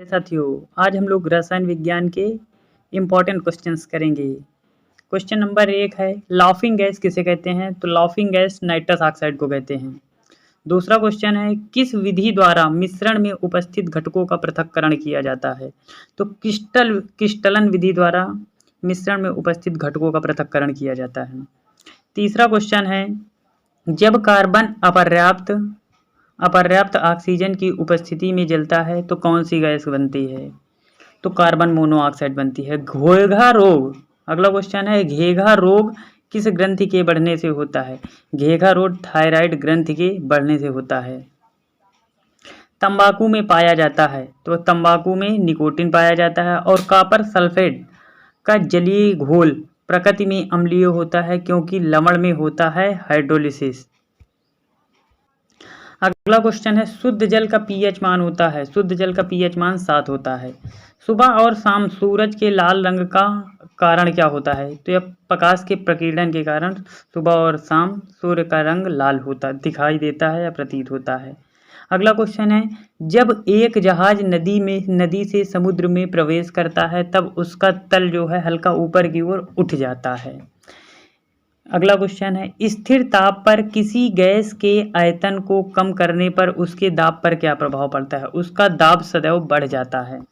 साथियों, आज हम लोग रसायन विज्ञान के इम्पोर्टेंट क्वेश्चंस करेंगे। क्वेश्चन नंबर 1 है, लाफिंग गैस किसे कहते हैं? तो लाफिंग गैस नाइट्रस ऑक्साइड को कहते हैं। दूसरा क्वेश्चन है, किस विधि द्वारा मिश्रण में उपस्थित घटकों का पृथक्करण किया जाता है? तो क्रिस्टलन विधि द्वारा मिश्रण में उपस्थित घटकों का पृथक्करण किया जाता है। तीसरा क्वेश्चन है, जब कार्बन अपर्याप्त ऑक्सीजन की उपस्थिति में जलता है तो कौन सी गैस बनती है? तो कार्बन मोनोऑक्साइड बनती है। घेघा रोग, अगला क्वेश्चन है, घेघा रोग किस ग्रंथि के बढ़ने से होता है? घेघा रोग थायराइड ग्रंथि के बढ़ने से होता है। तंबाकू में पाया जाता है, तो तंबाकू में निकोटीन पाया जाता है। और कॉपर सल्फेट का जलीय घोल प्रकृति में अम्लीय होता है क्योंकि लवण में होता है हाइड्रोलिसिस। अगला क्वेश्चन है, शुद्ध जल का पीएच मान होता है? शुद्ध जल का पीएच मान 7 होता है। सुबह और शाम सूरज के लाल रंग का कारण क्या होता है? तो यह प्रकाश के प्रकीर्णन के कारण सुबह और शाम सूर्य का रंग लाल होता दिखाई देता है या प्रतीत होता है। अगला क्वेश्चन है, जब एक जहाज नदी से समुद्र में प्रवेश करता है तब उसका तल जो है हल्का ऊपर की ओर उठ जाता है। अगला क्वेश्चन है, स्थिर ताप पर किसी गैस के आयतन को कम करने पर उसके दाब पर क्या प्रभाव पड़ता है? उसका दाब सदैव बढ़ जाता है।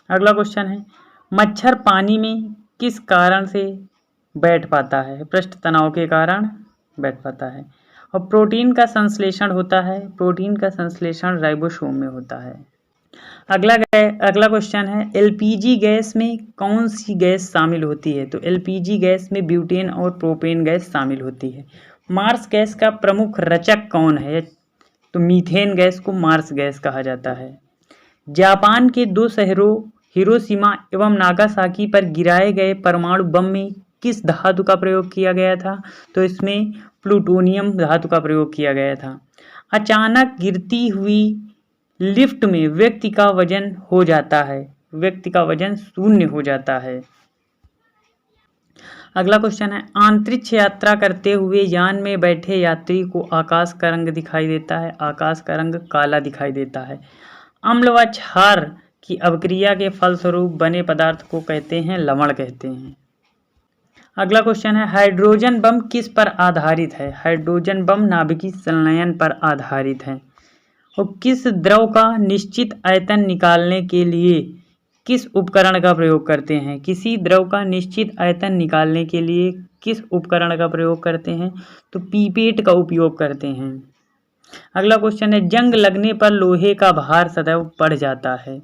अगला क्वेश्चन है, मच्छर पानी में किस कारण से बैठ पाता है? पृष्ठ तनाव के कारण बैठ पाता है। और प्रोटीन का संश्लेषण होता है, प्रोटीन का संश्लेषण राइबोसोम में होता है। अगला क्वेश्चन है, एलपीजी गैस में कौन सी गैस शामिल होती है? तो एलपीजी गैस में ब्यूटेन और प्रोपेन गैस शामिल होती है। मार्स गैस का प्रमुख रचक कौन है? तो मीथेन गैस को मार्स गैस कहा जाता है। जापान के 2 शहरों हिरोशिमा एवं नागासाकी पर गिराए गए परमाणु बम में किस धातु का प्रयोग किया गया था? तो इसमें प्लूटोनियम धातु का प्रयोग किया गया था। अचानक गिरती हुई लिफ्ट में व्यक्ति का वजन हो जाता है, व्यक्ति का वजन 0 हो जाता है। अगला क्वेश्चन है, अंतरिक्ष यात्रा करते हुए यान में बैठे यात्री को आकाश का रंग दिखाई देता है, आकाश का रंग काला दिखाई देता है। अम्ल व क्षार की अभिक्रिया के फलस्वरूप बने पदार्थ को कहते हैं लवण कहते हैं। अगला क्वेश्चन है, हाइड्रोजन बम किस पर आधारित है? हाइड्रोजन बम नाभिकीय संलयन पर आधारित है। और किस द्रव का निश्चित आयतन निकालने के लिए किस उपकरण का प्रयोग करते हैं? किसी द्रव का निश्चित आयतन निकालने के लिए किस उपकरण का प्रयोग करते हैं? तो पीपेट का उपयोग करते हैं। अगला क्वेश्चन है, जंग लगने पर लोहे का भार सदैव बढ़ जाता है।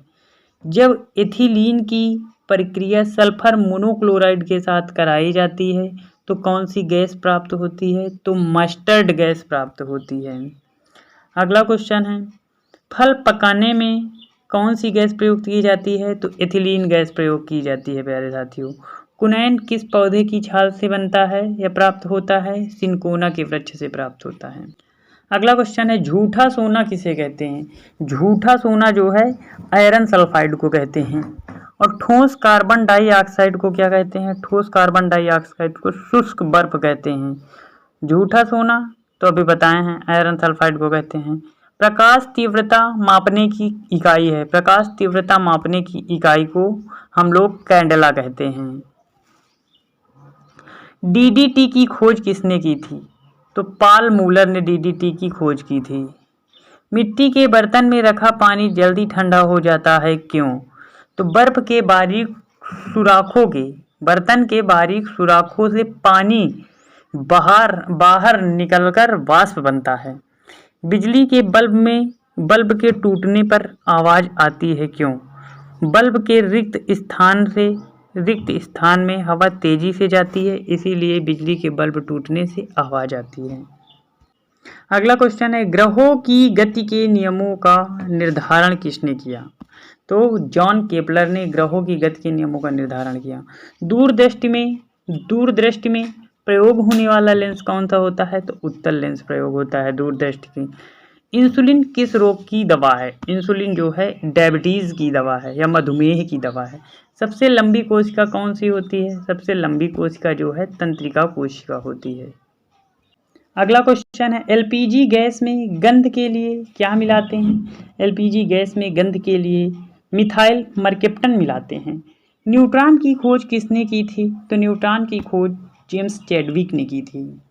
जब एथिलीन की प्रक्रिया सल्फर मोनोक्लोराइड के साथ कराई जाती है तो कौन सी गैस प्राप्त होती है? तो मस्टर्ड गैस प्राप्त होती है। अगला क्वेश्चन है, फल पकाने में कौन सी गैस प्रयुक्त की जाती है? तो एथिलीन गैस प्रयोग की जाती है प्यारे साथियों। कुनैन किस पौधे की छाल से बनता है या प्राप्त होता है? सिनकोना के वृक्ष से प्राप्त होता है। अगला क्वेश्चन है, झूठा सोना किसे कहते हैं? झूठा सोना जो है आयरन सल्फाइड को कहते हैं। और ठोस कार्बन डाइऑक्साइड को क्या कहते हैं? ठोस कार्बन डाइऑक्साइड को शुष्क बर्फ कहते हैं। झूठा सोना तो अभी बताए हैं आयरन सल्फाइड को कहते हैं। प्रकाश तीव्रता मापने की इकाई है, प्रकाश तीव्रता मापने की इकाई को हम लोग कैंडेला कहते हैं। डीडीटी की खोज किसने की थी? तो पाल मूलर ने डीडीटी की खोज की थी। मिट्टी के बर्तन में रखा पानी जल्दी ठंडा हो जाता है, क्यों? तो बर्फ के बर्तन के बारीक सुराखों से पानी बाहर निकलकर वाष्प बनता है। बिजली के बल्ब के टूटने पर आवाज़ आती है, क्यों? बल्ब के रिक्त स्थान में हवा तेजी से जाती है, इसीलिए बिजली के बल्ब टूटने से आवाज़ आती है। अगला क्वेश्चन है, ग्रहों की गति के नियमों का निर्धारण किसने किया? तो जॉन केपलर ने ग्रहों की गति के नियमों का निर्धारण किया। दूरदृष्टि में प्रयोग होने वाला लेंस कौन सा होता है? तो उत्तल लेंस प्रयोग होता है दूरदृष्टि की। इंसुलिन किस रोग की दवा है? इंसुलिन जो है डायबिटीज़ की दवा है या मधुमेह की दवा है। सबसे लंबी कोशिका कौन सी होती है? सबसे लंबी कोशिका जो है तंत्रिका कोशिका होती है। अगला क्वेश्चन है एलपीजी गैस में गंध के लिए क्या मिलाते हैं? एलपीजी गैस में गंध के लिए मिथाइल मरकेप्टन मिलाते हैं। न्यूट्रॉन की खोज किसने की थी? तो न्यूट्रॉन की खोज जेम्स चैडविक ने की थी।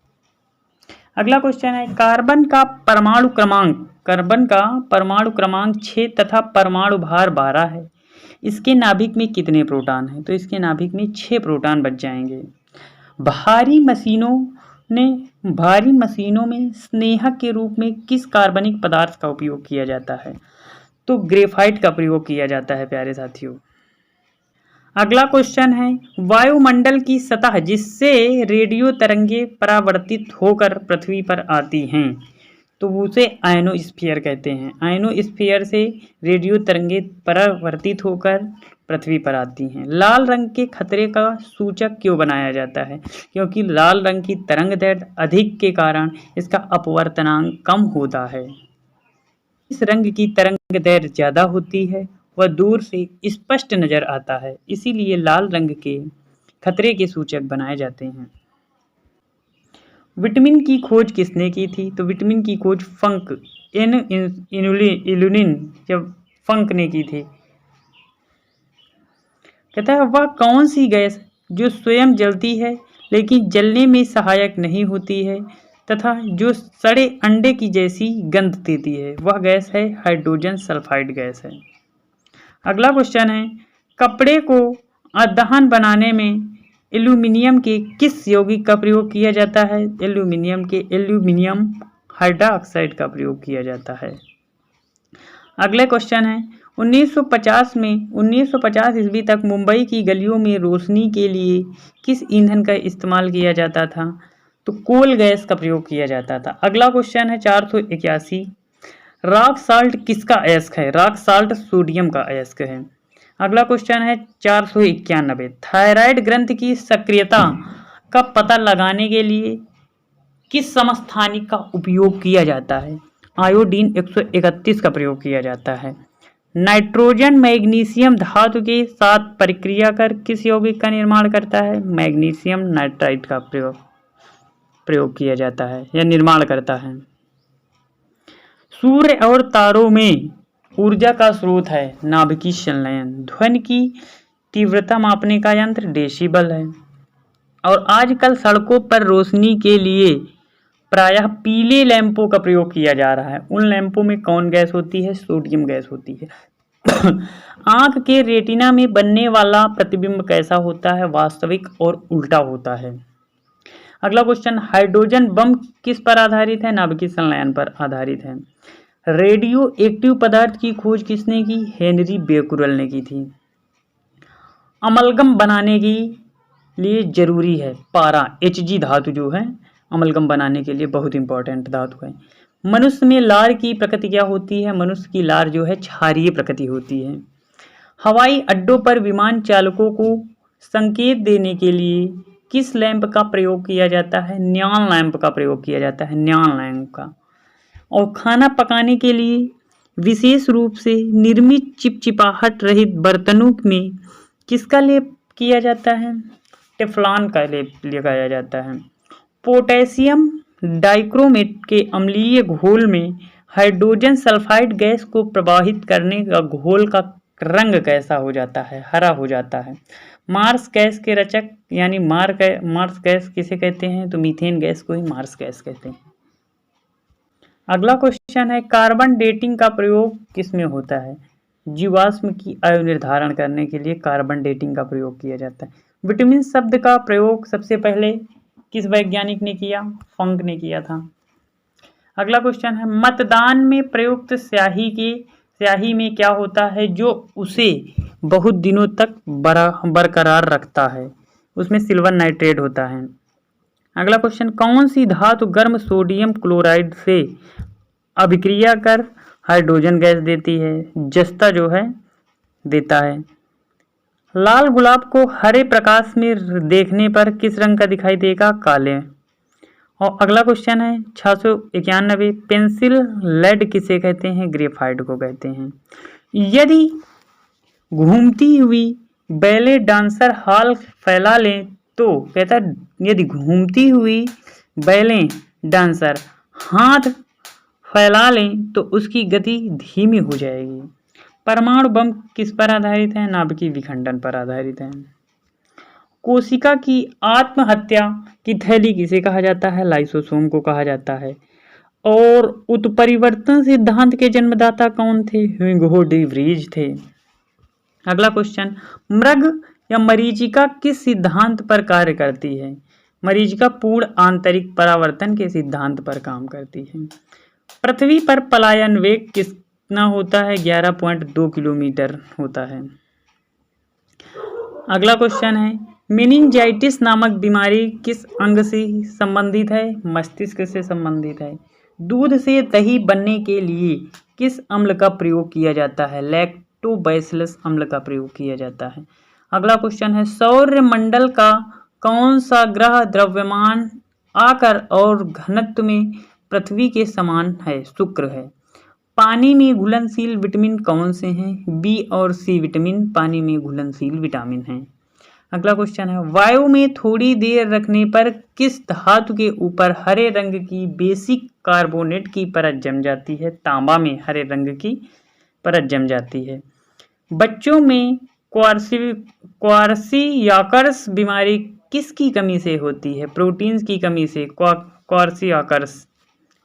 अगला क्वेश्चन है कार्बन का परमाणु क्रमांक 6 तथा परमाणु भार 12 है। इसके नाभिक में कितने प्रोटॉन हैं? तो इसके नाभिक में 6 प्रोटॉन बच जाएंगे। भारी मशीनों में स्नेहक के रूप में किस कार्बनिक पदार्थ का उपयोग किया जाता है? तो ग्रेफाइट का प्रयोग किया जाता है प्यारे साथियों। अगला क्वेश्चन है वायुमंडल की सतह जिससे रेडियो तरंगे परावर्तित होकर पृथ्वी पर आती हैं तो उसे आयनोस्फीयर कहते हैं। आयनोस्फीयर से रेडियो तरंगे परावर्तित होकर पृथ्वी पर आती हैं। लाल रंग के खतरे का सूचक क्यों बनाया जाता है? क्योंकि लाल रंग की तरंग दैर्ध्य अधिक के कारण इसका अपवर्तनांक कम होता है। इस रंग की तरंग दैर्ध्य ज़्यादा होती है वह दूर से स्पष्ट नजर आता है, इसीलिए लाल रंग के खतरे के सूचक बनाए जाते हैं। विटामिन की खोज किसने की थी? तो विटामिन की खोज फंक ने की थी। कहता है वह कौन सी गैस जो स्वयं जलती है लेकिन जलने में सहायक नहीं होती है तथा जो सड़े अंडे की जैसी गंध देती है? वह गैस है हाइड्रोजन सल्फाइड गैस है। अगला क्वेश्चन है कपड़े को दहन बनाने में एल्यूमिनियम के किस यौगिक का प्रयोग किया जाता है? एल्यूमिनियम हाइड्रोक्साइड का प्रयोग किया जाता है। अगले क्वेश्चन है 1950 ईस्वी तक मुंबई की गलियों में रोशनी के लिए किस ईंधन का इस्तेमाल किया जाता था? तो कोल गैस का प्रयोग किया जाता था। अगला क्वेश्चन है 481 रॉक साल्ट किसका अयस्क है? रॉक साल्ट सोडियम का अयस्क है। अगला क्वेश्चन है 491 थायराइड ग्रंथि की सक्रियता का पता लगाने के लिए किस समस्थानिक का उपयोग किया जाता है? आयोडीन 131 का प्रयोग किया जाता है। नाइट्रोजन मैग्नीशियम धातु के साथ प्रक्रिया कर किस यौगिक का निर्माण करता है? मैग्नीशियम नाइट्राइड का प्रयोग किया जाता है या निर्माण करता है। सूर्य और तारों में ऊर्जा का स्रोत है नाभिकीय संलयन। ध्वनि की तीव्रता मापने का यंत्र डेसिबल है। और आजकल सड़कों पर रोशनी के लिए प्रायः पीले लैंपों का प्रयोग किया जा रहा है। उन लैंपों में कौन गैस होती है? सोडियम गैस होती है। आंख के रेटिना में बनने वाला प्रतिबिंब कैसा होता है? वास्तविक और उल्टा होता है। अगला क्वेश्चन हाइड्रोजन बम किस पर आधारित है? नाभिकीय संलयन पर आधारित है। रेडियो एक्टिव पदार्थ की खोज किसने की? हेनरी बेकुरल ने की थी। अमलगम बनाने के लिए जरूरी है पारा Hg धातु जो है अमलगम बनाने के लिए बहुत इंपॉर्टेंट धातु है। मनुष्य में लार की प्रकृति क्या होती है? मनुष्य की लार जो है क्षारीय प्रकृति होती है। हवाई अड्डों पर विमान चालकों को संकेत देने के लिए किस लैंप का प्रयोग किया जाता है? न्यान लैंप का प्रयोग किया जाता है, न्यान लैंप का। और खाना पकाने के लिए विशेष रूप से निर्मित चिपचिपाहट रहित बर्तनों में किसका लेप किया जाता है? टेफ्लॉन का लेप लगाया जाता है। पोटेशियम डाइक्रोमेट के अम्लीय घोल में हाइड्रोजन सल्फाइड गैस को प्रवाहित करने का घोल का रंग कैसा हो जाता है? हरा हो जाता है। मार्स गैस के रचक यानी मार्स गैस किसे कहते हैं? तो मीथेन गैस को ही मार्स गैस कहते हैं। अगला क्वेश्चन है कार्बन डेटिंग का प्रयोग किसमें होता है? जीवाश्म की आयु निर्धारण करने के लिए कार्बन डेटिंग का प्रयोग किया जाता है। विटामिन शब्द का प्रयोग सबसे पहले किस वैज्ञानिक ने किया? फंक ने किया था। अगला क्वेश्चन है मतदान में प्रयुक्त स्याही में क्या होता है जो उसे बहुत दिनों तक बरकरार रखता है? उसमें सिल्वर नाइट्रेट होता है। अगला क्वेश्चन कौन सी धातु गर्म सोडियम क्लोराइड से अभिक्रिया कर हाइड्रोजन गैस देती है? जस्ता जो है देता है। लाल गुलाब को हरे प्रकाश में देखने पर किस रंग का दिखाई देगा? काले। और अगला क्वेश्चन है 691 पेंसिल लेड किसे कहते हैं? ग्रेफाइट को कहते हैं। यदि घूमती हुई बैले डांसर हाल फैला लें तो कहता है यदि घूमती हुई बैलें डांसर हाथ फैला लें तो उसकी गति धीमी हो जाएगी। परमाणु बम किस पर आधारित है? नाभिकीय विखंडन पर आधारित है। कोशिका की आत्महत्या की थैली किसे कहा जाता है? लाइसोसोम को कहा जाता है। और उत्परिवर्तन सिद्धांत के जन्मदाता कौन थे? ह्यूगो डी व्रीज थे। अगला क्वेश्चन, मृग या मरीचिका किस सिद्धांत पर कार्य करती है? मरीचिका पूर्ण आंतरिक परावर्तन के सिद्धांत पर काम करती है। पृथ्वी पर पलायन वेग कितना होता है? 11.2 किलोमीटर होता है। अगला क्वेश्चन है, मेनिंजाइटिस नामक बीमारी किस अंग से संबंधित है? मस्तिष्क से संबंधित है। दूध से दही बनने के लिए किस अम्ल का प्रयोग किया जाता है? लैक्टोबैसिलस अम्ल का प्रयोग किया जाता है। अगला क्वेश्चन है, सौरमंडल का कौन सा ग्रह द्रव्यमान आकार और घनत्व में पृथ्वी के समान है? शुक्र है। पानी में घुलनशील विटामिन कौन से हैं? बी और सी विटामिन पानी में घुलनशील विटामिन हैं। अगला क्वेश्चन है, वायु में थोड़ी देर रखने पर किस धातु के ऊपर हरे रंग की बेसिक कार्बोनेट की परत जम जाती है? तांबा में हरे रंग की परत जम जाती है। बच्चों में क्वार्सियाकर्स बीमारी किसकी कमी से होती है? प्रोटीन्स की कमी से क्वार्सियाकर्स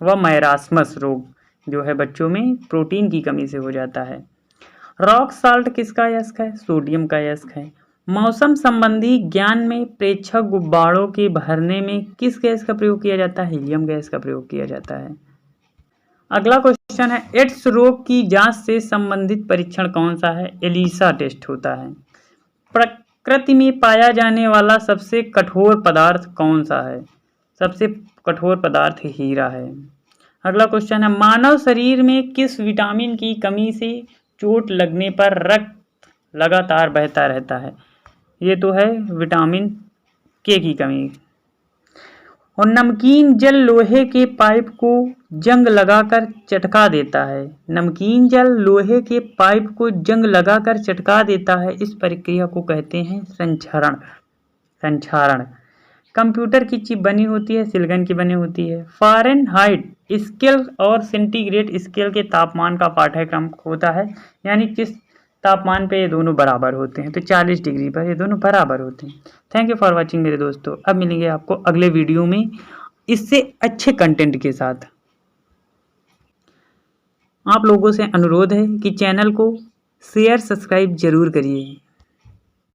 व मैरास्मस रोग जो है बच्चों में प्रोटीन की कमी से हो जाता है। रॉक साल्ट किसका अयस्क है? सोडियम का अयस्क है। मौसम संबंधी ज्ञान में प्रेक्षक गुब्बारों के भरने में किस गैस का प्रयोग किया जाता है? हीलियम गैस का प्रयोग किया जाता है। अगला क्वेश्चन है, एड्स रोग की जांच से संबंधित परीक्षण कौन सा है? एलिसा टेस्ट होता है। प्रकृति में पाया जाने वाला सबसे कठोर पदार्थ कौन सा है? सबसे कठोर पदार्थ हीरा है। अगला क्वेश्चन है, मानव शरीर में किस विटामिन की कमी से चोट लगने पर रक्त लगातार बहता रहता है? ये तो है विटामिन के की कमी। और नमकीन जल लोहे के पाइप को जंग लगाकर चटका देता है। नमकीन जल लोहे के पाइप को जंग लगाकर चटका देता है। इस प्रक्रिया को कहते हैं संक्षारण। संक्षारण। कंप्यूटर की चिप बनी होती है सिलिकॉन की बनी होती है। फ़ारेनहाइट स्केल और सेंटीग्रेड स्केल के तापमान का पाठ्यक्रम होता है, यानी किस तापमान पे ये दोनों बराबर होते हैं? तो 40 डिग्री पर ये दोनों बराबर होते हैं। थैंक यू फॉर वॉचिंग मेरे दोस्तों। अब मिलेंगे आपको अगले वीडियो में इससे अच्छे कंटेंट के साथ। आप लोगों से अनुरोध है कि चैनल को शेयर सब्सक्राइब जरूर करिए।